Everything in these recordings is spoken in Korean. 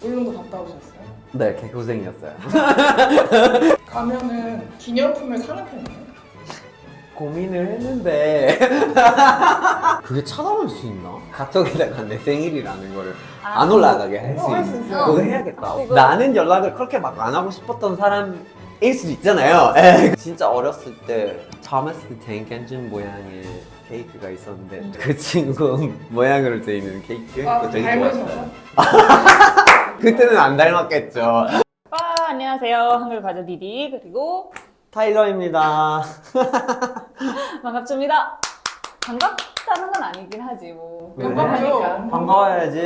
울릉도 갔다 오셨어요? 네, 개고생이었어요. 가면은 기념품을 사는 편이에요? 고민을 했는데 그게 찾아볼 수 있나? 카톡에다가 내 생일이라는 거를 안 올라가게 할 수 할 수 있는 있어요. 그거 해야겠다. 그거- 나는 연락을 그렇게 막 안 하고 싶었던 사람일 수도 있잖아요. 에이. 진짜 어렸을 때 토마스 탱켄진 모양의 케이크가 있었는데 그 친구 모양으로 되어 있는 케이크 아, 그거 되게 닮으셔서? 좋았어요. 그때는 안 닮았겠죠. 안녕하세요. 한글 과자 디디 그리고 타일러입니다. 반갑습니다. 반갑다는 건 아니긴 하지 뭐. 왜? 반갑하니까. 반가워야지.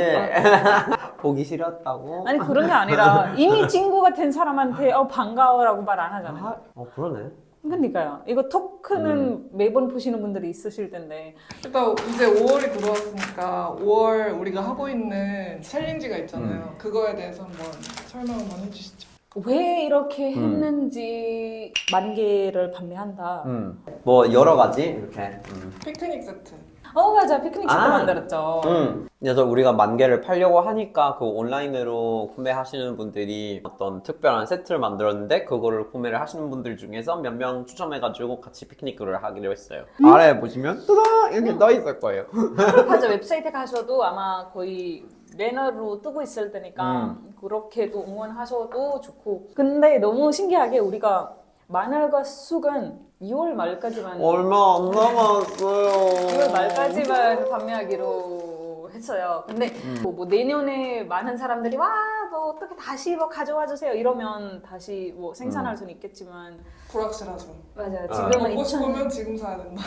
보기 싫었다고? 아니 그런 게 아니라 이미 친구가 된 사람한테 반가워라고 말 안 하잖아요. 그러네. 그러니까요. 이거 토크는 매번 보시는 분들이 있으실 텐데 일단 이제 5월이 들어왔으니까 5월 우리가 하고 있는 챌린지가 있잖아요. 그거에 대해서 한번 설명 한번 해주시죠. 왜 이렇게 했는지 10,000개를 판매한다. 뭐 여러 가지 이렇게. 피크닉 세트. 맞아. 피크닉 세트 만들었죠. 그래서 우리가 10,000개를 팔려고 하니까 그 온라인으로 구매하시는 분들이 어떤 특별한 세트를 만들었는데 그거를 구매를 하시는 분들 중에서 몇 명 추첨해가지고 같이 피크닉을 하기로 했어요. 아래에 보시면 뜨다 이렇게 떠 있을 거예요. 맞아. 웹사이트에 가셔도 아마 거의 배너로 뜨고 있을 테니까 그렇게도 응원하셔도 좋고. 근데 너무 신기하게 우리가 마늘과 쑥은 2월 말까지만 얼마 안 남았어요. 2월 말까지만 판매하기로 했어요. 근데 뭐 내년에 많은 사람들이 뭐 어떻게 다시 뭐 가져와 주세요 이러면 다시 뭐 생산할 수는 있겠지만 불확실하죠. 맞아요. 지금은 먹고 2000 싶으면 지금 사야 된다.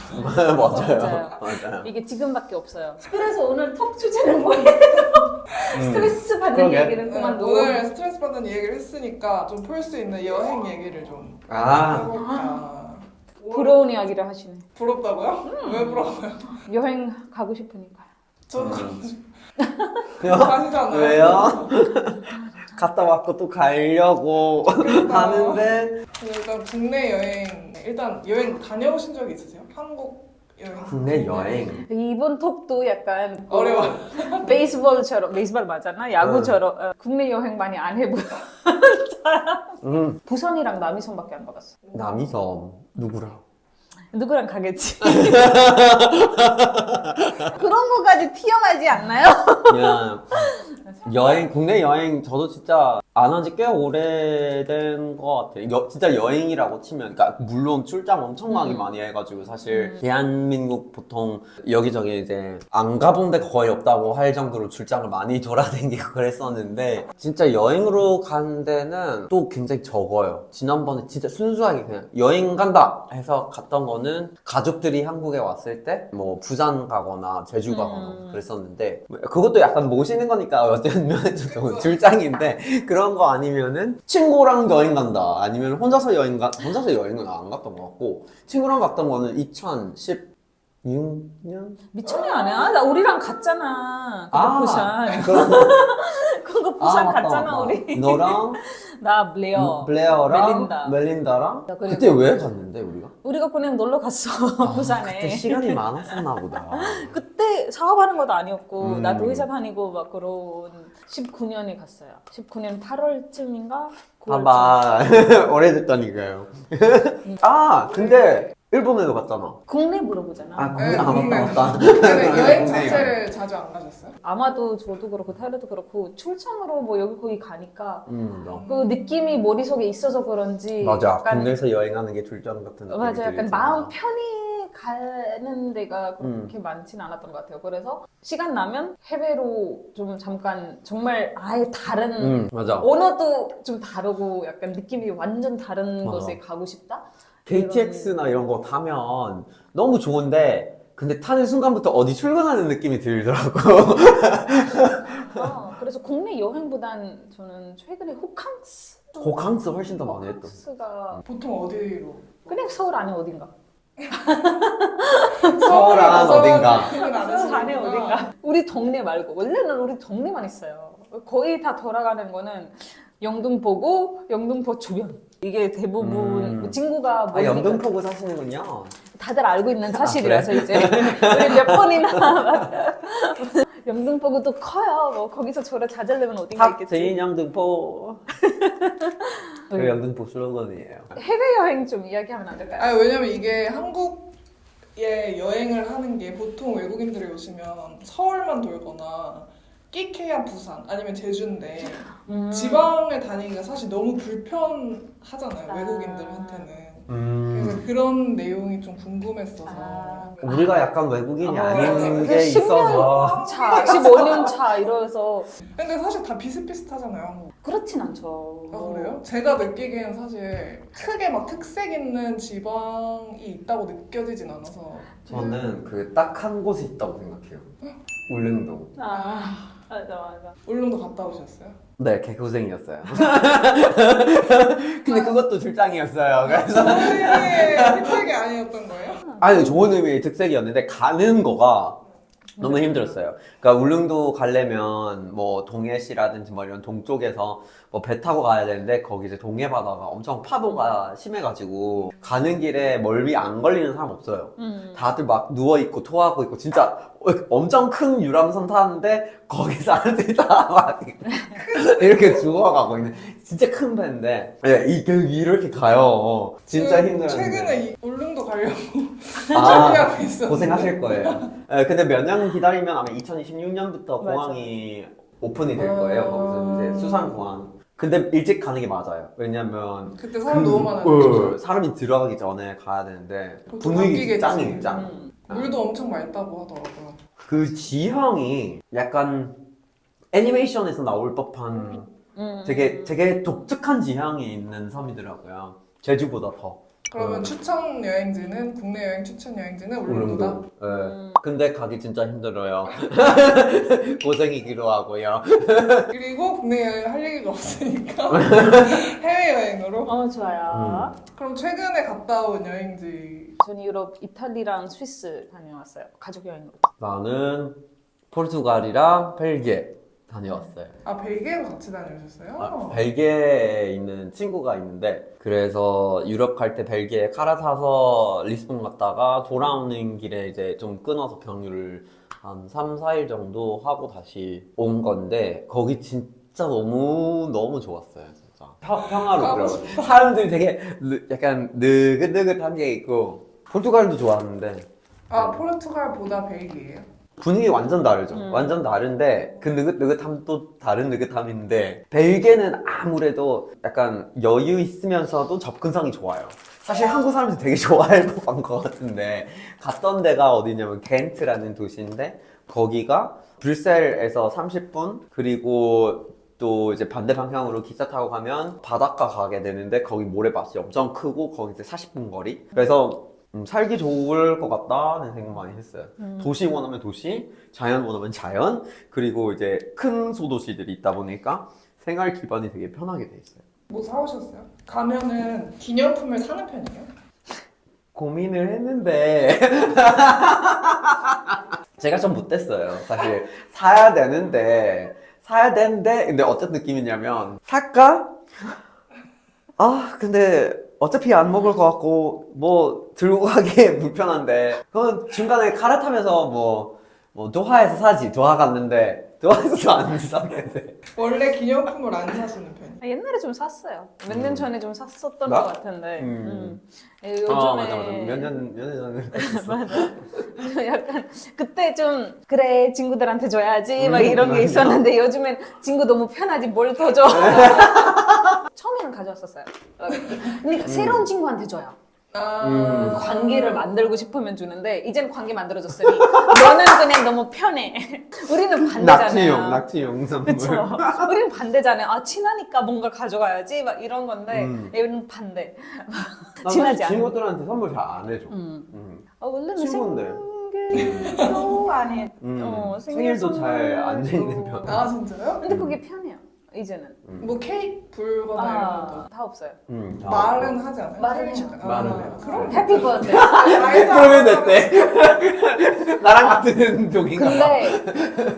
맞아요. 이게 지금밖에 없어요. 그래서 오늘 톡 주제는 뭐예요? 스트레스 받는 그러게. 얘기는 그만두고. 오늘 스트레스 받는 얘기를 했으니까 좀 풀 수 있는 여행 얘기를 좀 아. 해볼까. 부러운 이야기를 하시네. 부럽다고요? 왜 부러워요? 여행 가고 싶으니까. 저도 가시잖아요. 왜요? 갔다 왔고 또 가려고 하는데 일단 국내 여행 일단 여행 다녀오신 적이 있으세요? 한국 여행. 국내 여행 이번 톡도 약간 어려워. 베이스볼 맞았나? 야구처럼 국내 여행 많이 안 해보고 부산이랑 남이섬밖에 안 가봤어. 남이섬 누구랑? 누구랑 가겠지? 그런 거까지 TMI지 않나요? 그냥 여행 국내 여행 저도 진짜 안 한 지 꽤 오래된 것 같아요. 진짜 여행이라고 치면 그러니까 물론 출장 엄청나게 많이 해가지고 사실 대한민국 보통 여기저기 이제 안 가본 데 거의 없다고 할 정도로 출장을 많이 돌아다니고 그랬었는데 진짜 여행으로 간 데는 또 굉장히 적어요. 지난번에 진짜 순수하게 그냥 여행 간다 해서 갔던 거는 가족들이 한국에 왔을 때 뭐 부산 가거나 제주 가거나 그랬었는데 그것도 약간 모시는 거니까 어떤 면에서 출장인데 그런 거 아니면은 친구랑 여행 간다 아니면 혼자서 여행은 안 갔던 것 같고 친구랑 갔던 거는 2016년? 미쳤네 아니야? 나 우리랑 갔잖아. 그거 부산. 그런 그거 부산 맞다, 갔잖아 맞다. 우리. 너랑 나 블레어랑 멜린다랑 나 그리고- 그때 왜 갔는데 우리가? 우리가 그냥 놀러 갔어 부산에. 그때 시간이 많았었나 보다. 그때 사업하는 것도 아니었고 나도 음. 회사 다니고 막 그런 19년에 갔어요. 19년 8월쯤인가? 9월쯤. 봐봐 오래됐다니까요. 근데 일본에도 갔잖아. 국내 물어보잖아. 네, 맞다 국내. 맞다. 근데 여행 국내 자체를 자주 안 가셨어요? 아마도 저도 그렇고 타일러도 그렇고 출장으로 뭐 여기 거기 가니까 맞아. 그 느낌이 머릿속에 있어서 그런지 맞아. 약간 국내에서 여행하는 게 출장 같은 느낌이 맞아 약간 들잖아. 마음 편히 가는 데가 그렇게 많지는 않았던 것 같아요. 그래서 시간 나면 해외로 좀 잠깐 정말 아예 다른 맞아. 언어도 좀 다르고 약간 느낌이 완전 다른 맞아. 곳에 가고 싶다? KTX나 이런 거 타면 너무 좋은데 근데 타는 순간부터 어디 출근하는 느낌이 들더라고. 그래서 국내 여행보단 저는 최근에 호캉스 호캉스 훨씬 더 많이 했던. 호캉스가 보통 어디로? 그냥 서울 안에 어딘가 서울 안 어딘가. 서울 안에 어딘가 우리 동네 말고 원래는 우리 동네만 있어요. 거의 다 돌아가는 거는 영등포고 영등포 주변 이게 대부분 뭐 친구가 뭐 영등포구 사시는군요. 다들 알고 있는 사실이라서 이제 우리 몇 번이나 영등포구도 커요. 뭐 거기서 저를 찾으려면 어딘가 있겠지. 탁트인 영등포. 그 영등포 슬로건이에요. 해외여행 좀 이야기하면 안 될까요? 아니 왜냐면 이게 한국에 여행을 하는 게 보통 외국인들이 오시면 서울만 돌거나 끼케야 부산 아니면 제주인데 지방을 다니기가 사실 너무 불편하잖아요. 외국인들한테는. 그래서 그런 내용이 좀 궁금했어서. 우리가 약간 외국인이 아닌 그 게 10년 있어서 차, 15년 차 이러서 근데 사실 다 비슷비슷하잖아요. 한국. 그렇진 않죠. 아 그래요? 제가 느끼기엔 사실 크게 막 특색 있는 지방이 있다고 느껴지진 않아서. 저는 그 딱 한 곳이 있다고 생각해요. 울릉도. 아 맞아. 울릉도 갔다 오셨어요? 네, 개고생이었어요. 근데 그것도 출장이었어요. 그래서 저의 특색이 아니었던 거예요? 아니 좋은 의미의 특색이었는데 가는 거가 너무 힘들었어요. 그러니까 울릉도 가려면 뭐 동해시라든지 뭐 이런 동쪽에서 뭐 배 타고 가야 되는데 거기 이제 동해 바다가 엄청 파도가 심해가지고 가는 길에 멀미 안 걸리는 사람 없어요. 다들 막 누워 있고 토하고 있고 진짜 엄청 큰 유람선 타는데 거기 사람들이 다 막 이렇게 죽어가고 있는 진짜 큰 배인데 이게 이렇게 가요. 진짜 힘들었는데. 최근에 울릉도 가려고 아, 준비하고 있었는데 고생하실 거예요. 근데 몇 년 기다리면 아마 2026년부터 맞아. 공항이 오픈이 될 거예요. 거기서 이제 수산공항. 근데 일찍 가는 게 맞아요. 왜냐면 그때 사람 너무 많아요. 사람이 들어가기 전에 가야 되는데 그것도 분위기 바뀌겠지. 짱이에요, 짱. 물도 엄청 맑다고 하더라고요. 그 지형이 약간 애니메이션에서 나올 법한 되게 독특한 지형이 있는 섬이더라고요. 제주보다 더. 그러면 추천 여행지는 국내 여행 추천 여행지는 울릉도다. 울릉도. 네. 근데 가기 진짜 힘들어요. 고생이기도 하고요. 그리고 국내 여행 할 얘기가 없으니까 해외 여행으로. 좋아요. 그럼 최근에 갔다 온 여행지 전 유럽, 이탈리랑 스위스 다녀왔어요. 가족 여행으로. 나는 포르투갈이랑 벨기에 다녀왔어요. 아 벨기에로 같이 다녀오셨어요? 벨기에에 있는 친구가 있는데 그래서 유럽 갈 때 벨기에 갈아타서 리스본 갔다가 돌아오는 길에 이제 좀 끊어서 경유를 한 3, 4일 정도 하고 다시 온 건데 거기 진짜 너무 좋았어요. 진짜 평화롭더라고요. 사람들이 되게 약간 느긋느긋한 게 있고 포르투갈도 좋았는데 아 포르투갈보다 벨기에예요? 분위기 완전 다르죠. 완전 다른데 그 느긋느긋함도 다른 느긋함인데 벨기에는 아무래도 약간 여유 있으면서도 접근성이 좋아요. 사실 한국 사람들이 되게 좋아할 법한 것 같은데 갔던 데가 어디냐면 겐트라는 도시인데 거기가 브뤼셀에서 30분 그리고 또 이제 반대 방향으로 기차 타고 가면 바닷가 가게 되는데 거기 모래밭이 엄청 크고 거기 이제 40분 거리. 그래서 살기 좋을 것 같다는 생각 많이 했어요. 도시 원하면 도시, 자연 원하면 자연, 그리고 이제 큰 소도시들이 있다 보니까 생활 기반이 되게 편하게 돼 있어요. 뭐 사오셨어요? 가면은 기념품을 사는 편이에요? 고민을 했는데 제가 좀 못됐어요. 사실 사야 되는데 근데 어떤 느낌이냐면 살까? 아 근데 어차피 안 먹을 것 같고 뭐 들고 가기 불편한데 그건 중간에 갈아타면서 뭐 도하에서 사지. 도하 갔는데 도하에서도 안 사게 돼. 원래 기념품을 안 사시는 편이에요? 옛날에 좀 샀어요. 몇 년 전에 좀 샀었던 나? 것 같은데. 요즘에 맞아. 몇 년 전에 맞아. 약간 그때 좀 그래 친구들한테 줘야지 막 이런 게 있었는데 요즘엔 친구 너무 편하지 뭘 더 줘. 처음에는 가져왔었어요. 근데 새로운 친구한테 줘요. 관계를 만들고 싶으면 주는데 이제는 관계 만들어졌으니 너는 그냥 너무 편해. 우리는 반대잖아요. 낙지용 선물. 그쵸. 우리는 반대잖아요. 아 친하니까 뭔가 가져가야지 막 이런 건데 얘는 반대. 친하지 않아. 친구들한테 선물 잘 안 해줘. 원래는 친구인데. 생일도 안 해. 생일도 잘 안 지내는 편. 아 진짜요? 근데 그게 편해요. 이제는. 뭐 케이크 불거나 이런 것도 다 없어요. 말은 하지 않아요? 말은 생일 해요. 축하. 말은 아, 해요. 그럼 해피 버스데이. 그러면 됐대. 나랑 같은 종인가 봐.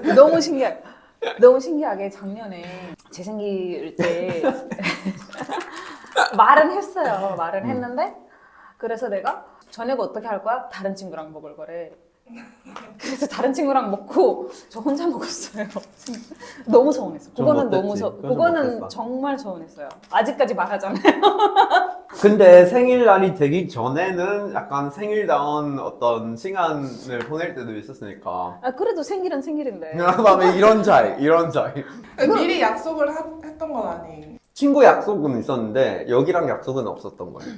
근데 너무 신기하게 작년에 제 생일 때 말은 했어요. 말은 했는데 그래서 내가 저녁 어떻게 할 거야? 다른 친구랑 먹을 거래. 그래서 다른 친구랑 먹고 저 혼자 먹었어요. 너무 서운했어. 좀 그거는 못됐지. 너무 그건 좀 그거는 못됐어. 정말 서운했어요. 아직까지 말하잖아요. 근데 생일날이 되기 전에는 약간 생일다운 어떤 시간을 보낼 때도 있었으니까. 아, 그래도 생일은 생일인데. 그다음에 이런 자리. 미리 약속을 했던 건 아니에요. 친구 약속은 있었는데 여기랑 약속은 없었던 거예요.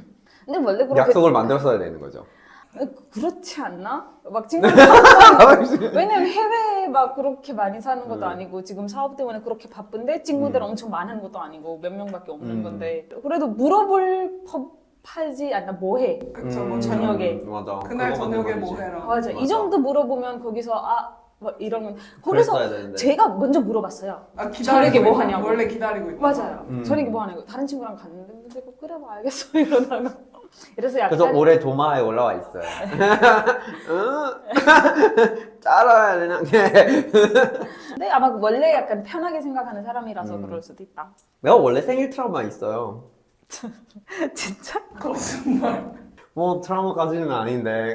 근데 원래 그렇게 약속을 만들었어야 되는 거죠. 그렇지 않나? 막 친구들 왜냐면 해외에 막 그렇게 많이 사는 것도 아니고 지금 사업 때문에 그렇게 바쁜데 친구들 엄청 많은 것도 아니고 몇 명밖에 없는 건데 그래도 물어볼 법하지 않나? 뭐해? 그쵸, 뭐 저녁에. 맞아. 그날 그거 저녁에 맞는 뭐 말이지. 해라. 맞아. 이 맞아. 정도 물어보면 거기서 막 이러면 그래서 그랬어야 되는데. 제가 먼저 물어봤어요. 아, 저녁에 뭐 있- 하냐고. 원래 기다리고 있고. 맞아요. 저녁에 뭐 하냐고. 다른 친구랑 갔는데 그래 뭐 알겠어 이러다가 그래서 약간 그래서 올해 도마에 올라와 있어요. 따라야 되나? 근데 아마 원래 약간 편하게 생각하는 사람이라서 그럴 수도 있다. 내가 원래 생일 트라우마 있어요. 진짜? 거짓말. 뭐 트라우마까지는 아닌데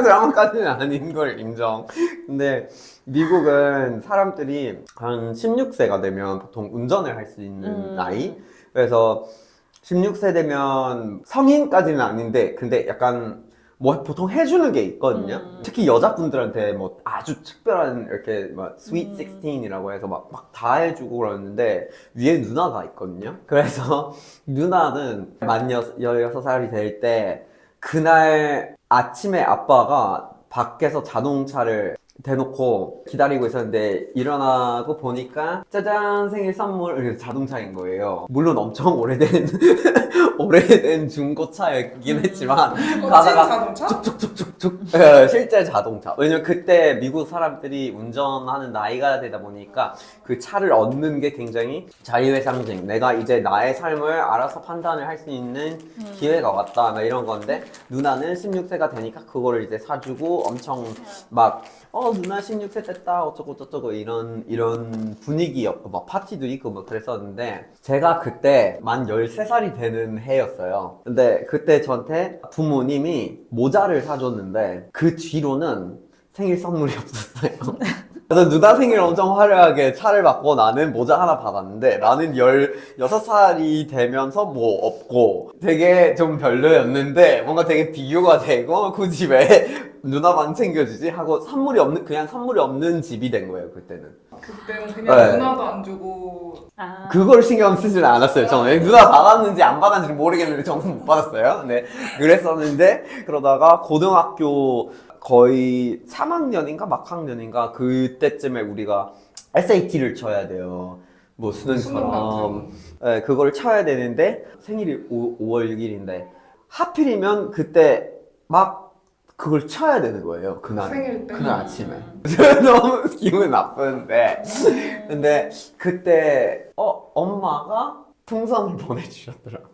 트라우마까지는 아닌 걸 인정. 근데 미국은 사람들이 한 16세가 되면 보통 운전을 할 수 있는 나이. 그래서 16세 되면 성인까지는 아닌데 근데 약간 뭐 보통 해주는 게 있거든요. 특히 여자분들한테 뭐 아주 특별한 이렇게 막 스윗 16이라고 해서 막 다 해주고 그러는데 위에 누나가 있거든요. 그래서 누나는 만 16살이 될 때 그날 아침에 아빠가 밖에서 자동차를 대놓고 기다리고 있었는데 일어나고 보니까 짜잔 생일 선물 이렇게 자동차인 거예요. 물론 엄청 오래된 오래된 중고차였긴 했지만 가다가 자동차? 쭉쭉쭉쭉쭉 실제 자동차. 왜냐면 그때 미국 사람들이 운전하는 나이가 되다 보니까 그 차를 얻는 게 굉장히 자유의 상징. 내가 이제 나의 삶을 알아서 판단을 할 수 있는 기회가 왔다. 막 이런 건데 누나는 16세가 되니까 그거를 이제 사주고 엄청 막 누나 16세 됐다 어쩌고 저쩌고 이런 분위기였고 막 파티도 있고 뭐 그랬었는데 제가 그때 만 13살이 되는 해였어요. 근데 그때 저한테 부모님이 모자를 사줬는데 그 뒤로는 생일 선물이 없었어요. 그래서 누나 생일 엄청 화려하게 차를 받고 나는 모자 하나 받았는데 나는 16살이 되면서 뭐 없고 되게 좀 별로였는데 뭔가 되게 비교가 되고 굳이 왜 누나만 챙겨주지 하고 그냥 선물이 없는 집이 된 거예요 그때는. 그때는 그냥 네. 누나도 안 주고. 아, 그걸 신경 쓰진 않았어요 저는. 누나 받았는지 안 받았는지 모르겠는데 저는 못 받았어요. 네, 그랬었는데 그러다가 고등학교 거의 3학년인가 막학년인가 그때쯤에 우리가 SAT를 쳐야 돼요. 뭐 수능처럼. 네, 그걸 쳐야 되는데 생일이 5월 6일인데 하필이면 그때 막 그걸 쳐야 되는 거예요. 생일 때? 그날 아침에. 너무 기분 나쁜데. 근데 그때 엄마가 풍선을 보내주셨더라고.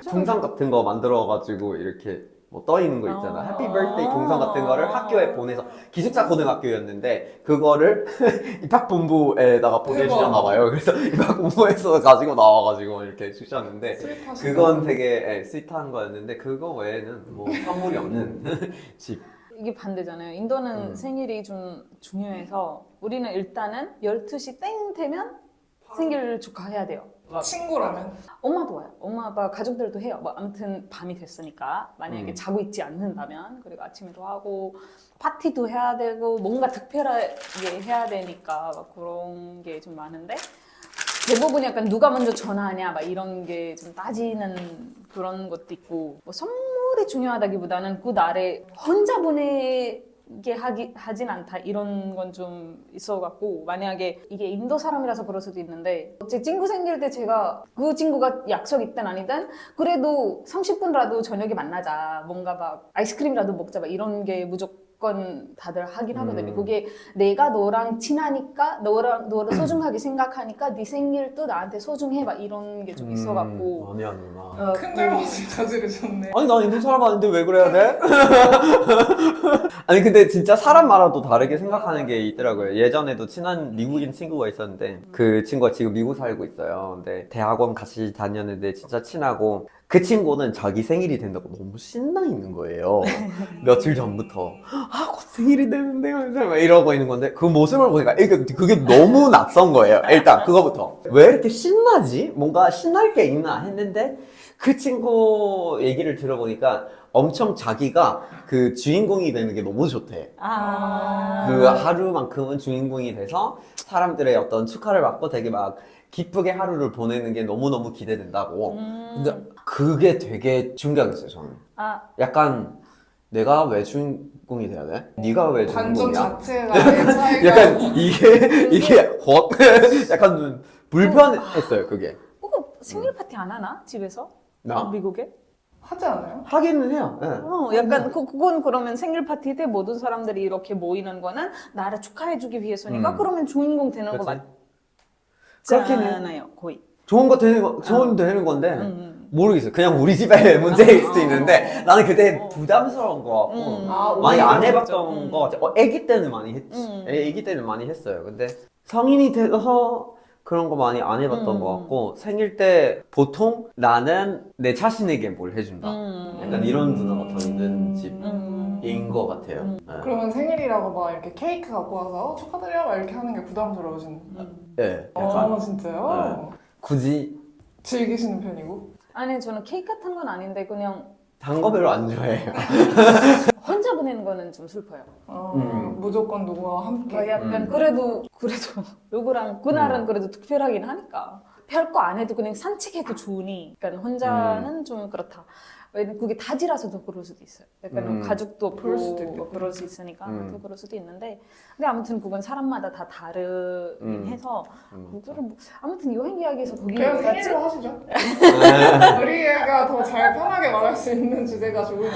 풍선 같은 거 만들어가지고 이렇게 뭐 떠 있는 거 있잖아. 해피 버스데이 풍선 같은 거를 학교에 보내서 기숙사 고등학교였는데 그거를 입학본부에다가 보내주셨나 봐요. 그래서 입학본부에서 가지고 나와가지고 이렇게 주셨는데 스윗하시다. 그건 되게 스윗한 거였는데 그거 외에는 뭐 선물이 없는 집. 이게 반대잖아요. 인도는 생일이 좀 중요해서 우리는 일단은 12시 땡 되면 생일 축하해야 돼요. 친구라면? 엄마도 와요. 엄마, 아빠, 가족들도 해요. 뭐 아무튼 밤이 됐으니까 만약에 자고 있지 않는다면 그리고 아침에도 하고 파티도 해야 되고 뭔가 특별하게 해야 되니까 막 그런 게 좀 많은데 대부분 약간 누가 먼저 전화하냐 막 이런 게 좀 따지는 그런 것도 있고 뭐 선물이 중요하다기보다는 그 날에 혼자 보내게 하진 않다 이런 건 좀 있어갖고 만약에 이게 인도 사람이라서 그럴 수도 있는데 제 친구 생길 때 제가 그 친구가 약속 있든 아니든 그래도 30분이라도 저녁에 만나자 뭔가 막 아이스크림이라도 먹자 막 이런 게 무조건 다들 하긴 하거든요. 그게 내가 너랑 친하니까 너를 소중하게 생각하니까 네 생일도 나한테 소중해 막 이런 게 좀 있어갖고 아니야 누나. 큰 잘못을 저지르셨네. 아니 나 인도 사람 아닌데 왜 그래야 돼? 아니 근데 진짜 사람마다 다르게 생각하는 게 있더라고요. 예전에도 친한 미국인 친구가 있었는데 그 친구가 지금 미국 살고 있어요. 근데 대학원 같이 다녔는데 진짜 친하고 그 친구는 자기 생일이 된다고 너무 신나 있는 거예요. 며칠 전부터. 곧 생일이 되는데 막 이러고 있는 건데 그 모습을 보니까 그게 너무 낯선 거예요. 일단 그거부터 왜 이렇게 신나지? 뭔가 신날 게 있나 했는데 그 친구 얘기를 들어보니까 엄청 자기가 그 주인공이 되는 게 너무 좋대. 그 하루만큼은 주인공이 돼서 사람들의 어떤 축하를 받고 되게 막 기쁘게 하루를 보내는 게 너무너무 기대된다고. 근데 그게 되게 충격이었어요, 저는. 약간 내가 왜 주인공이 돼야 돼? 네가 왜 반전 주인공이야? 자체가 내 차이가 약간 이게 약간 불편했어요, 그게. 그거 생일 파티 안 하나? 집에서? 나? 미국에? 하지 않아요? 하기는 해요. 네. 약간 그건 그러면 생일 파티 때 모든 사람들이 이렇게 모이는 거는 나를 축하해주기 위해서니까 그러면 주인공 되는 거 그치? 그렇긴 해. 맞잖아요, 거의. 좋은 거 되는 건데 모르겠어요. 그냥 우리 집에 문제일 수도 있는데 나는 그때 부담스러운 거 같고 많이 안 해봤던 거 같아. 아기 때는 많이 했지. 아기 때는 많이 했어요. 근데 성인이 돼서 그런 거 많이 안 해봤던 거 같고 생일 때 보통 나는 내 자신에게 뭘 해준다. 약간 이런 문화가 더 있는 집인 것 같아요. 네. 그러면 생일이라고 막 이렇게 케이크 갖고 와서 축하드려요 막 이렇게 하는 게 부담스러우신 네, 약간 진짜요? 굳이 즐기시는 편이고? 아니 저는 케이크 같은 건 아닌데 그냥 단 거 별로 안 좋아해요. 혼자 보내는 거는 좀 슬퍼요. 무조건 누구와 함께 약간 그래도 누구랑 그날은 그래도 특별하긴 하니까 별거 안 해도 그냥 산책해도 좋으니 그러니까 혼자는 좀 그렇다. 왜냐면 그게 다지라서도 그럴 수도 있어요. 약간 가족도 없고 그럴 수도 뭐 있겠다. 그럴 수 있으니까 또 그럴 수도 있는데 근데 아무튼 그건 사람마다 다 다르긴 해서 그거를 아무튼 여행 이야기에서 거기 그냥 갔지? 생일로 하시죠. 우리가 더 잘 편하게 말할 수 있는 주제가 좋으니까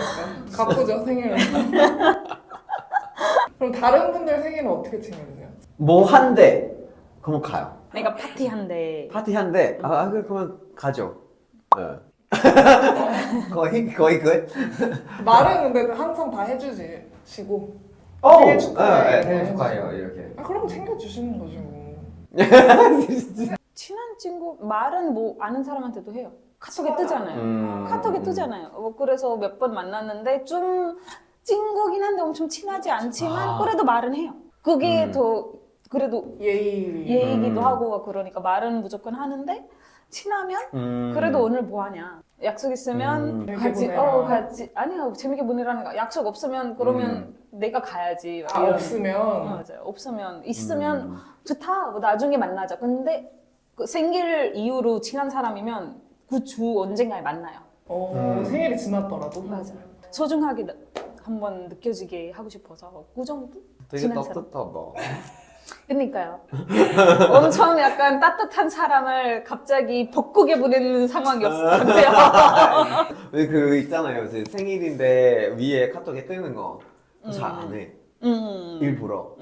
가꾸죠 생일로. 그럼 다른 분들 생일은 어떻게 챙겨주세요? 뭐 한대 그러면 가요. 내가 파티한데 파티 한대 그러면 가죠. 네. 거의 끝. 말은 근데 항상 다 해주시고 생일 축하해. 생일 축하해요 이렇게. 그럼 챙겨주시는 거죠 뭐. 친한 친구 말은 뭐 아는 사람한테도 해요. 카톡에 뜨잖아요. 카톡에 뜨잖아요. 그래서 몇 번 만났는데 좀 찐거긴 한데 엄청 친하지 않지만 그래도 말은 해요. 그게 더 그래도 예의기도 하고 그러니까 말은 무조건 하는데 친하면 그래도 오늘 뭐 하냐 약속 있으면 재밌게 같이 보내라. 같이 아니야 재밌게 보내라는 거 약속 없으면 그러면 내가 가야지 이런. 없으면 맞아요. 없으면 있으면 좋다. 뭐 나중에 만나자. 근데 그 생일 이후로 친한 사람이면 그 주 언젠가에 만나요. 생일이 지났더라도 맞아요. 소중하게 한번 느껴지게 하고 싶어서 그 정도? 되게 친한 사람. 따뜻하다. 그러니까요. 엄청 약간 따뜻한 사람을 갑자기 벚국에 보내는 상황이었어요. 왜 그 있잖아요. 제 생일인데 위에 카톡에 뜨는 거 잘 안 해. 일부러.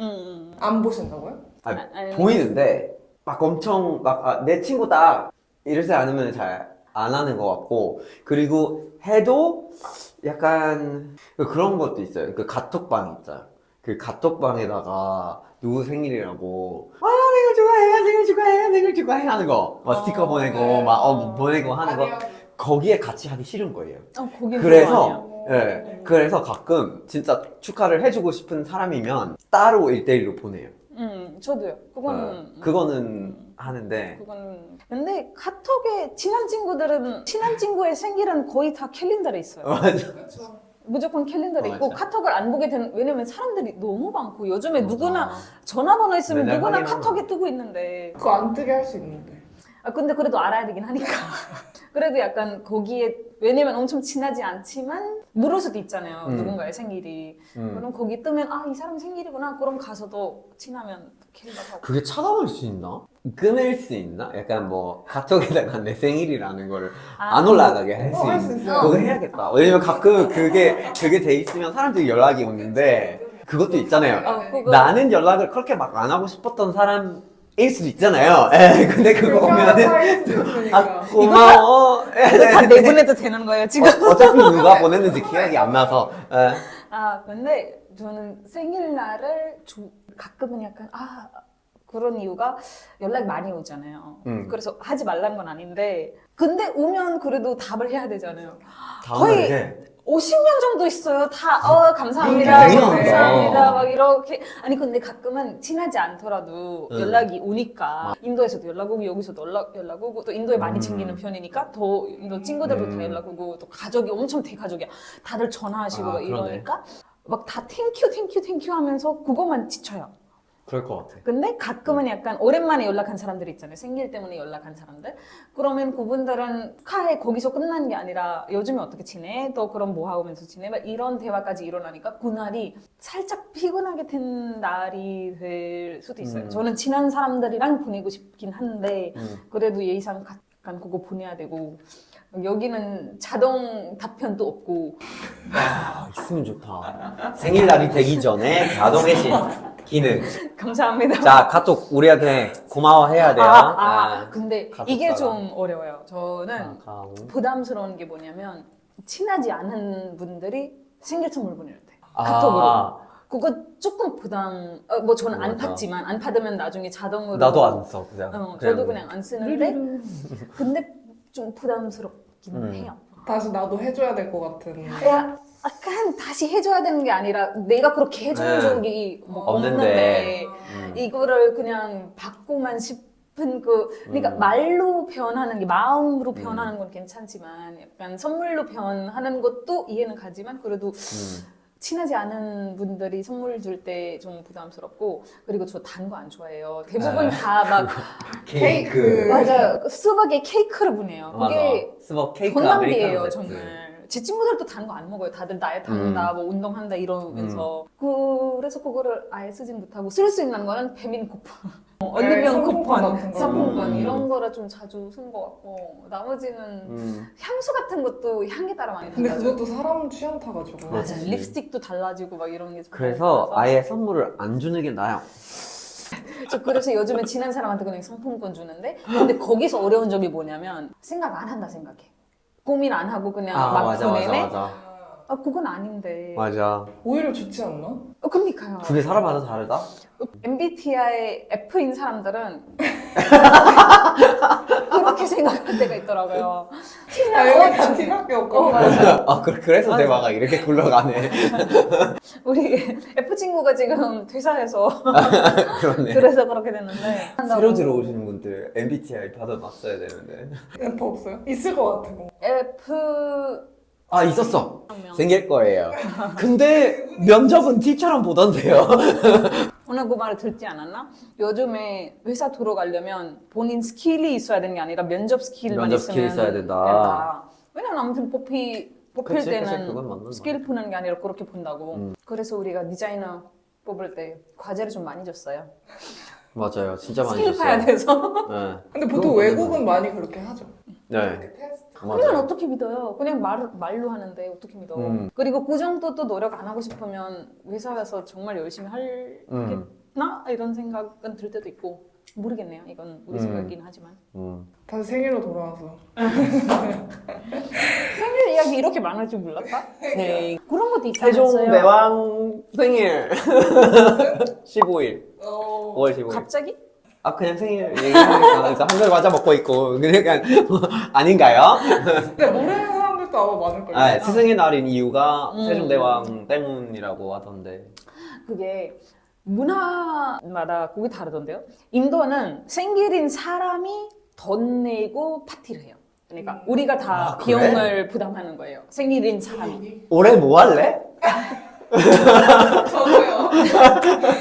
안 보신다고요? 아니, 보이는데 막 엄청 막 내 친구다 이러지 않으면 잘 안 하는 것 같고 그리고 해도 약간 그런 것도 있어요. 그 카톡방 있잖아요. 그 카톡방에다가 누구 생일이라고 생일 축하해 생일 축하해 생일 축하해 하는 거 막 스티커 보내고 네. 막 보내고 하는 거 아니요. 거기에 같이 하기 싫은 거예요. 거긴 그래서 그래서 가끔 진짜 축하를 해주고 싶은 사람이면 따로 1대1로 보내요. 저도요. 그거는 하는데 그건 근데 카톡에 친한 친구들은 친한 친구의 생일은 거의 다 캘린더에 있어요. 맞아. 그렇죠. 무조건 캘린더에 있고 맞아. 카톡을 안 보게 되는 왜냐면 사람들이 너무 많고 요즘에 누구나 전화번호 있으면 맨날 누구나 확인하나. 카톡에 뜨고 있는데 그거 안 뜨게 할 수 있는데 근데 그래도 알아야 되긴 하니까 그래도 약간 거기에 왜냐면 엄청 친하지 않지만 모를 수도 있잖아요 누군가의 생일이 그럼 거기 뜨면 이 사람 생일이구나 그럼 가서도 친하면 캘린더하고 그게 차단할 수 있나? 끊을 수 있나? 약간 뭐 카톡에다가 내 생일이라는 거를 안 올라가게 할 수 할 수 있나? 있어요. 그거 해야겠다. 왜냐면 가끔 그게 돼 있으면 사람들이 연락이 오는데 그것도 있잖아요. 그거 나는 연락을 그렇게 막 안 하고 싶었던 사람일 수도 있잖아요. 근데 그거 오면은 차이일 수 있으니까 고마워. 이거 다 내보내도 되는 거예요 지금? 어차피 누가 보냈는지 기억이 안 나서. 근데 저는 생일날을 가끔은 약간 그런 이유가 연락이 많이 오잖아요. 음. 그래서 하지 말라는 건 아닌데 근데 오면 그래도 답을 해야 되잖아요. 다음에 해. 50명 정도 있어요. 다 감사합니다. 그러니까. 감사합니다. 막 이렇게 아니 근데 가끔은 친하지 않더라도 응. 연락이 오니까 인도에서도 연락 오고 여기서도 연락 오고 또 인도에 많이 챙기는 편이니까 더 인도 친구들도 다 연락 오고 또 가족이 엄청 대가족이야. 다들 전화하시고 막 그러네. 이러니까 막 다 땡큐 하면서 그것만 지쳐요. 그럴 것 같아. 근데 가끔은 약간 오랜만에 연락한 사람들 있잖아요. 생일 때문에 연락한 사람들. 그러면 그분들은 축하해 거기서 끝나는 게 아니라 요즘에 어떻게 지내? 또 그럼 뭐 하면서 지내? 막 이런 대화까지 일어나니까 그날이 살짝 피곤하게 된 날이 될 수도 있어요. 저는 친한 사람들이랑 보내고 싶긴 한데 그래도 예의상 약간 그거 보내야 되고 여기는 자동 답변도 없고 아, 있으면 좋다. 생일날이 되기 전에 자동 회신 기능. 감사합니다. 자, 카톡 우리한테 고마워해야 돼요. 네. 근데 가족 이게 사랑. 좀 어려워요. 저는 아, 가오. 부담스러운 게 뭐냐면 친하지 않은 분들이 생일 선물 보낼 때 카톡으로 그거 조금 부담 뭐 저는 안 맞아. 팠지만 안 받으면 나중에 자동으로 나도 안 써, 그냥. 저도 그냥 안 쓰는데 근데 좀 부담스럽긴 해요. 다시 나도 해줘야 될 것 같은. 야, 약간 다시 해줘야 되는 게 아니라 내가 그렇게 해주는 네. 적이 뭐 없는데. 없는데 이거를 그냥 받고만 싶은 그러니까 말로 표현하는 게 마음으로 표현하는 건 괜찮지만 약간 선물로 표현하는 것도 이해는 가지만 그래도 친하지 않은 분들이 선물 줄 때 좀 부담스럽고 그리고 저 단 거 안 좋아해요. 대부분 다 막 케이크. 맞아요. 수박에 케이크를 보내요. 그게 맞아. 스벅 케이크 돈 낭비예요, 아메리카노 세트. 정말. 제 친구들도 단 거 안 먹어요. 다들 다이어트 한다, 뭐 운동한다 이러면서. 그래서 그거를 아예 쓰진 못하고 쓸 수 있는 거는 배민 쿠폰, 올리브영 상품권 쿠폰, 같은 거. 상품권 이런 거를 좀 자주 쓴 것 같고 나머지는 향수 같은 것도 향에 따라 많이 근데 달라져요. 그것도 사람 취향 타가지고. 맞아요. 그렇지. 립스틱도 달라지고 막 이런 게 좀 그래서 달라서. 아예 선물을 안 주는 게 나아요. 저 그래서 요즘에 친한 사람한테 그냥 상품권 주는데 근데 거기서 어려운 점이 뭐냐면 생각 안 한다 생각해. 고민 안 하고 그냥 막 맞아, 보내네. 맞아, 맞아. 아 그건 아닌데. 맞아. 오히려 좋지 않나? 그러니까요. 그게 사람마다 다르다? MBTI F인 사람들은 그렇게 생각할 때가 있더라고요. 여기 다 T밖에 없고. 맞아. 아, 그래서 대화가 이렇게 굴러가네. 우리 F 친구가 지금 퇴사해서 그렇네. 그래서 그렇게 됐는데 새로 들어오시는 분들 MBTI 받아봤어야 되는데. F 없어요? 있을 것 같아. 뭐. F 아, 있었어. 명. 생길 거예요. 근데 면접은 T처럼 보던데요. 오늘 그 말을 듣지 않았나? 요즘에 회사 들어가려면 본인 스킬이 있어야 되는 게 아니라 면접 스킬만 면접 있으면 스킬 있어야 된다. 왜냐면 아무튼 뽑힐 그치, 때는 그건 맞는 스킬 말이야. 푸는 게 아니라 그렇게 본다고. 그래서 우리가 디자이너 뽑을 때 과제를 좀 많이 줬어요. 맞아요. 진짜 많이 스킬 파야 줬어요. 돼서. 네. 근데 보통 그건 외국은 많이 그렇게 하죠. 네. 테스트. 우리는 맞아요. 어떻게 믿어요? 그냥 말로 하는데 어떻게 믿어? 음. 그리고 그 정도도 노력 안 하고 싶으면 회사에서 정말 열심히 하겠나? 이런 생각은 들 때도 있고 모르겠네요. 이건 우리 생각이긴 하지만 다시 생일로 돌아와서. 생일 이야기 이렇게 많을 줄 몰랐다? 네. 그런 것도 있다면서요. 세종대왕 생일 15일 5월 15일 갑자기? 아 그냥 생일 얘기하니까 그래서 한글 과자 먹고 있고 그냥 아닌가요? 근데 모르는 사람들도 아마 많을걸요. 아, 스승의 날인 이유가 세종대왕 때문이라고 하던데. 그게 문화마다 그게 다르던데요. 인도는 생일인 사람이 돈 내고 파티를 해요. 그러니까 우리가 다 아, 그래? 비용을 부담하는 거예요. 생일인 사람이. 올해 뭐 할래? 저도요.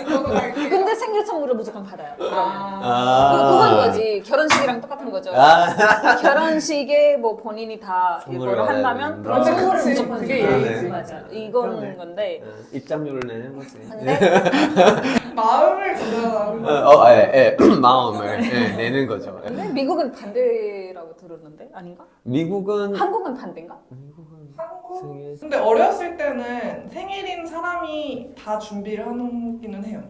저도 갈게요. 근데 생일 선물을 무조건 받아요. 아. 그건 거지. 결혼식이랑 똑같은 거죠. 아. 결혼식에 뭐 본인이 다 선물을 이거를 받아야 한다면 되는구나. 그런 선물을 그치, 무조건 그게 줘요. 예의지. 맞아. 이건 그러네. 건데. 입장료를 내는 거지. 근데 마음을 가져야 마음을 내는 거죠. 근데 미국은 반대라고 들었는데 아닌가? 미국은 한국은 반대인가? 한국? 생일 근데 어렸을 때는 생일인 사람이 다 준비를 하기는 해요.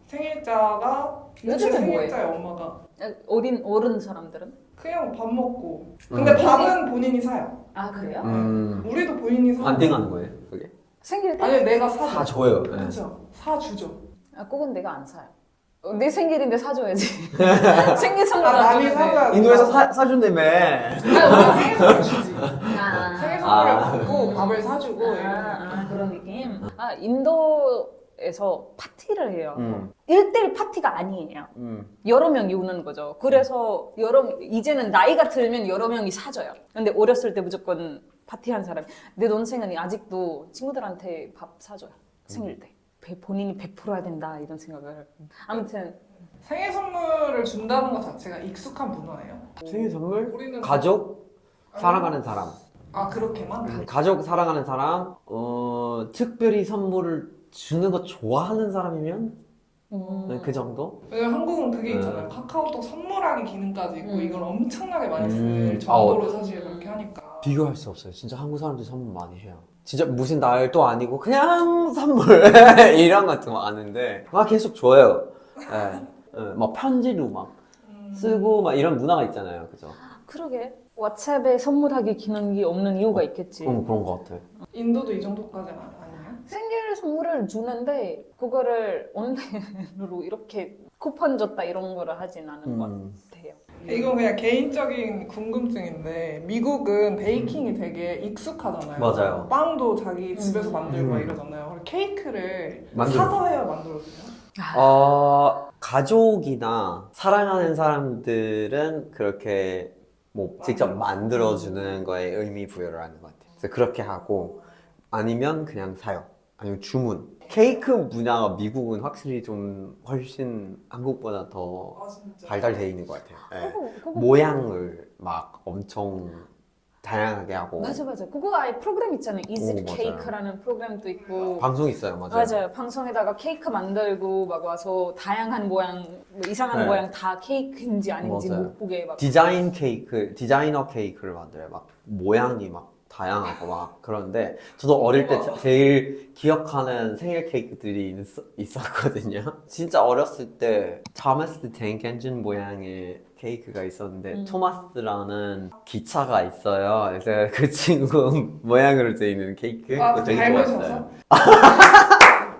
생일자가 요즘은 생일자의 엄마가 어른 사람들은? 그냥 밥 먹고. 근데 밥은 본인이 사요. 아 그래요? 우리도 본인이 사. 반띵하는 거예요, 그게? 생일 때? 아니 내가 사죠. 다 줘요. 네. 그렇죠. 사주죠. 아 그건 내가 안 사요. 내 생일인데 사줘야지. 생일 선물 아, 많이 안 사줘야 돼. 인도에서 사준다며. 우리 생일 선물 주지. 아, 생일 선물을 받고 밥을 사주고 이런 아, 그런 느낌. 아, 인도에서 파티를 해요. 음. 1대1 파티가 아니에요. 음. 여러 명이 오는 거죠. 그래서 이제는 나이가 들면 여러 명이 사줘요. 근데 어렸을 때 무조건 파티한 사람. 내 동생은 아직도 친구들한테 밥 사줘요. 생일 때. 본인이 100% 해야 된다 이런 생각을. 아무튼 생일 선물을 준다는 것 자체가 익숙한 문화예요. 생일 선물? 우리는 가족, 사랑하는 사람. 아 그렇게만? 가족, 사랑하는 사람. 특별히 선물을 주는 거 좋아하는 사람이면 그 정도? 왜냐면 한국은 그게 있잖아요. 카카오톡 선물하기 기능까지 있고 이걸 엄청나게 많이 쓸 음. 정도로 사실 그렇게 하니까. 비교할 수 없어요. 진짜 한국 사람들이 선물 많이 해요. 진짜 무슨 날도 아니고 그냥 선물 이런 것도 많은데 막 계속 줘요. 예. 막 편지로 막 쓰고 막 이런 문화가 있잖아요. 그죠? 그러게 왓츠앱에 선물하기 기능이 없는 이유가 있겠지. 그런 것 같아. 인도도 이 정도까지는 아니에요? 생일 선물을 주는데 그거를 온라인으로 이렇게 쿠폰 줬다 이런 거를 하진 않은 것 같아요. 이건 그냥 개인적인 궁금증인데 미국은 베이킹이 되게 익숙하잖아요. 맞아요. 빵도 자기 집에서 만들고 막 이러잖아요. 그리고 케이크를 사서 해야 만들어주세요? 가족이나 사랑하는 사람들은 그렇게 뭐 직접 만들어주는 거에 의미 부여를 하는 것 같아요. 그래서 그렇게 하고 아니면 그냥 사요. 아니면 주문. 케이크 문화가 미국은 확실히 좀 훨씬 한국보다 더 아 진짜? 발달돼 있는 것 같아요. 예. 그거 모양을 막 엄청 다양하게 하고 맞아. 그거 아예 프로그램 있잖아요. 이지 맞아요. 케이크라는 프로그램도 있고. 방송 있어요, 맞아요. 맞아요. 방송에다가 케이크 만들고 막 와서 다양한 모양, 뭐 이상한 네. 모양 다 케이크인지 아닌지 맞아요. 못 보게 막. 디자이너 케이크를 만들어요. 막 모양이 막 다양하고 막 그런데 저도 어릴 때 제일 기억하는 생일 케이크들이 있었거든요. 진짜 어렸을 때 토마스 탱크 엔진 모양의 케이크가 있었는데 토마스라는 기차가 있어요. 그래서 그 친구 모양으로 되어 있는 케이크 아 그거 되게 닮으셔서? 좋았어요.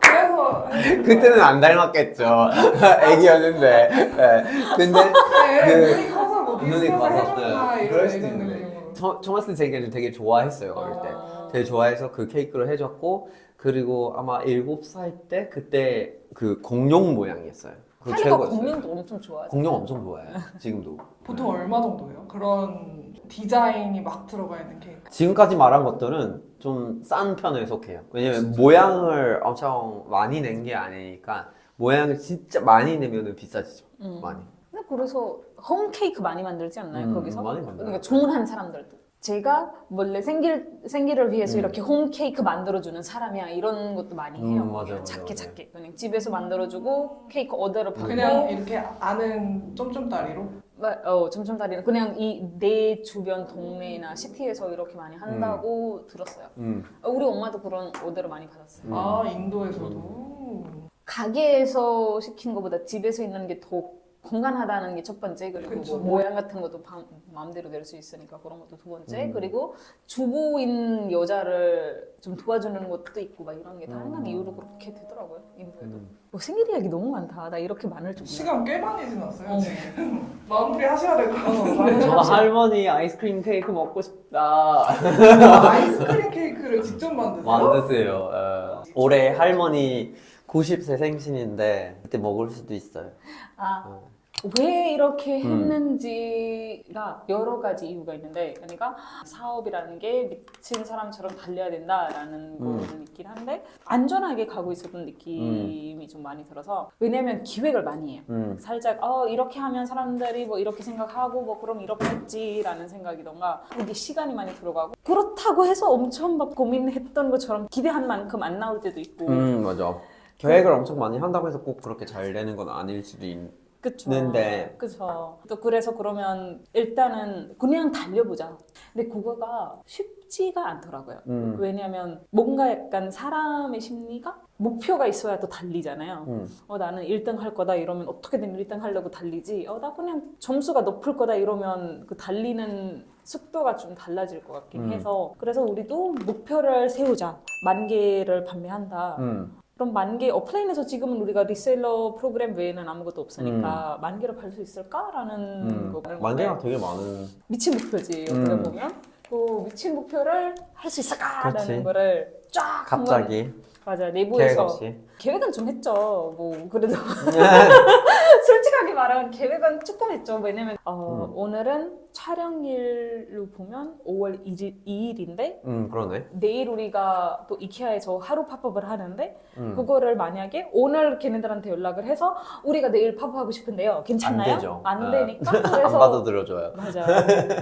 그래서 그때는 안 닮았겠죠. 애기였는데. 네. 근데 눈이 커서 뭐 눈이 비슷해서 커서, 해줬나 네. 이런 그럴 수도 이런 있네. 느낌으로. 토마스 탱크를 되게 좋아했어요, 어릴 때. 되게 좋아해서 그 케이크를 해줬고, 그리고 아마 7살 때 그때 그 공룡 모양이었어요. 그거 하니가 최고였어요. 공룡도 엄청 좋아하죠. 공룡 엄청 좋아해요, 지금도. 보통 얼마 정도예요? 그런 디자인이 막 들어가 있는 케이크. 지금까지 말한 것들은 좀 싼 편에 속해요. 왜냐면 모양을 엄청 많이 낸 게 아니니까 모양을 진짜 많이 내면 비싸지죠. 많이. 근데 그래서 홈 케이크 많이 만들지 않나요? 거기서? 많이 만들어요. 그러니까 주문한 사람들도. 제가 원래 생일을 위해서 이렇게 홈 케이크 만들어주는 사람이야 이런 것도 많이 해요. 맞아요. 작게 그냥 집에서 만들어주고 케이크 오더를 받고 그냥 이렇게 아는 쫌쫌다리로? 점점다리는 그냥 이 내 주변 동네나 시티에서 이렇게 많이 한다고 들었어요. 우리 엄마도 그런 오더를 많이 받았어요. 아 인도에서도? 가게에서 시킨 것보다 집에서 있는 게 더 건강하다는 게 첫 번째. 그리고 그쵸. 뭐 모양 같은 것도 마음대로 낼 수 있으니까 그런 것도 두 번째. 그리고 주부인 여자를 좀 도와주는 것도 있고 막 이런 게 다양한 이유로 그렇게 되더라고요. 인도에도. 생일 이야기 너무 많다. 나 이렇게 많을 줄 몰라. 시간 꽤 많이 지났어요 지금. 마무리 하셔야 될 것 같아요. 저도 할머니 아이스크림 케이크 먹고 싶다. 아이스크림 케이크를 직접 만드세요? 만드세요. 올해 할머니 90세 생신인데 그때 먹을 수도 있어요. 왜 이렇게 했는지가 여러 가지 이유가 있는데, 그러니까 사업이라는 게 미친 사람처럼 달려야 된다라는 거는 있긴 한데 안전하게 가고 있었던 느낌이 좀 많이 들어서, 왜냐면 기획을 많이 해요. 살짝 이렇게 하면 사람들이 뭐 이렇게 생각하고 뭐 그럼 이렇게 했지라는 생각이던가, 그게 시간이 많이 들어가고, 그렇다고 해서 엄청 막 고민했던 것처럼 기대한 만큼 안 나올 때도 있고. 맞아. 계획을 엄청 많이 한다고 해서 꼭 그렇게 잘 되는 건 아닐 수도 있는데. 그쵸. 또 그래서 그러면 일단은 그냥 달려보자. 근데 그거가 쉽지가 않더라고요. 왜냐면 뭔가 약간 사람의 심리가 목표가 있어야 또 달리잖아요. 나는 1등 할 거다 이러면 어떻게든 1등 하려고 달리지. 나 그냥 점수가 높을 거다 이러면 그 달리는 속도가 좀 달라질 것 같긴 해서, 그래서 우리도 목표를 세우자. 10,000개를 판매한다. 그럼 10,000개 오프라인에서 지금은 우리가 리셀러 프로그램 외에는 아무것도 없으니까 10,000개를 팔 수 있을까라는 거. 10,000개가 되게 많은. 미친 목표지 어떻게 보면. 그 미친 목표를 할 수 있을까라는 그치. 거를 쫙 갑자기 맞아 계획 내부에서 없이. 계획은 좀 했죠. 뭐 그래도 솔직하게 말하면 계획은 조금 했죠. 왜냐면 오늘은 촬영일로 보면 5월 2일인데 그러네. 내일 우리가 또 이케아에서 하루 팝업을 하는데 음. 그거를 만약에 오늘 걔네들한테 연락을 해서 우리가 내일 팝업하고 싶은데요. 괜찮나요? 안 되죠. 안 네. 되니까 안 그래서 받아들여줘요. 맞아.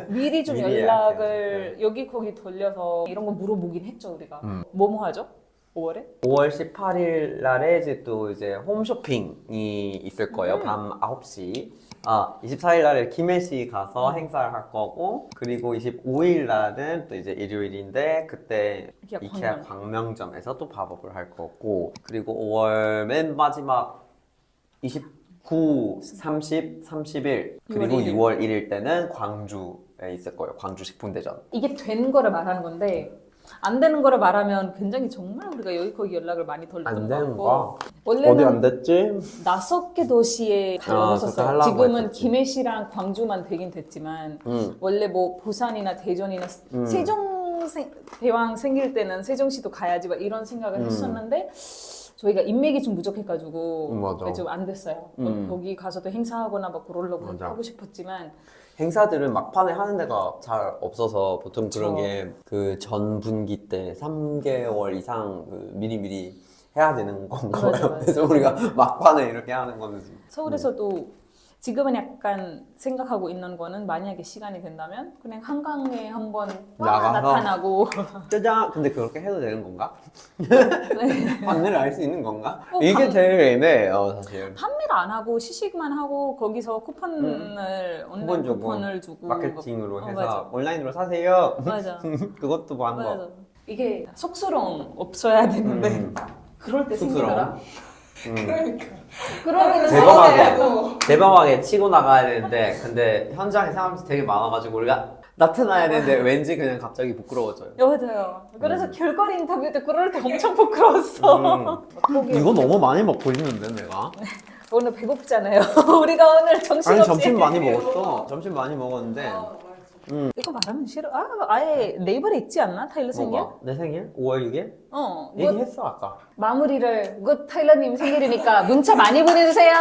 미리 좀 미리 연락을 예약해야지. 여기 거기 돌려서 이런 거 물어보긴 했죠 우리가. 뭐뭐 하죠? 5월에? 5월 18일 날에 이제 또 이제 홈쇼핑이 있을 거예요. 밤 9시. 24일 날에 김해시 가서 행사를 할 거고, 그리고 25일 날은 또 이제 일요일인데, 그때 이케아 광명점에서 또 팝업을 할 거고, 그리고 5월 맨 마지막 29, 30, 31, 그리고 6월 1일 때는 광주에 있을 거예요. 광주 식품대전. 이게 된 거를 말하는 건데 안 되는 거를 말하면 굉장히 정말 우리가 여기 거기 연락을 많이 안 돌렸던 것 되는 같고 거? 원래는 어디 안 됐지? 5개 도시에 그렇게 달려있었어요. 하려고 지금은 했었지. 김해시랑 광주만 되긴 됐지만 원래 뭐 부산이나 대전이나 세종 대왕 생길 때는 세종시도 가야지 막 이런 생각을 했었는데 저희가 인맥이 좀 부족해가지고 맞아. 좀 안 됐어요. 거기 가서도 행사하거나 막 그러려고 맞아. 하고 싶었지만 행사들은 막판에 하는 데가 잘 없어서 보통 그런 그쵸. 게 그 전 분기 때 3개월 이상 그 미리미리 해야 되는 건가요? 맞아, 맞아. 그래서 우리가 막판에 이렇게 하는 거는 서울에서도 지금은 약간 생각하고 있는 거는 만약에 시간이 된다면 그냥 한강에 한번 나가서? 나타나고 짜잔! 근데 그렇게 해도 되는 건가? 네. 판매를 알 수 있는 건가? 어, 이게 제일 애매해요 사실. 판매를 안 하고 시식만 하고 거기서 쿠폰을 온라인 주고, 쿠폰을 주고 마케팅으로 해서 맞아. 온라인으로 사세요. 맞아. 그것도 방법. 맞아. 이게 속수롱 없어야 되는데 그럴 때 쑥스러워. 생기더라. 그러니까. 그러면 대범하게 대범하게 치고 나가야 되는데 근데 현장에 사람들이 되게 많아가지고 우리가 나타나야 되는데 왠지 그냥 갑자기 부끄러워져요. 맞아요. 그래서 결과리 인터뷰 때 그럴 때 엄청 부끄러웠어. 이거 너무 많이 먹고 있는데 내가? 오늘 배고프잖아요. 우리가 오늘 정신없이 아니 점심 많이 먹었어. 점심 많이 먹었는데 이거 말하면 싫어. 아예 네이버에 있지 않나? 타일러 생일? 뭐가? 내 생일? 5월 6일? 이거 얘기했어 아까. 마무리를 굿 타일러님 생일이니까 문자 많이 보내주세요.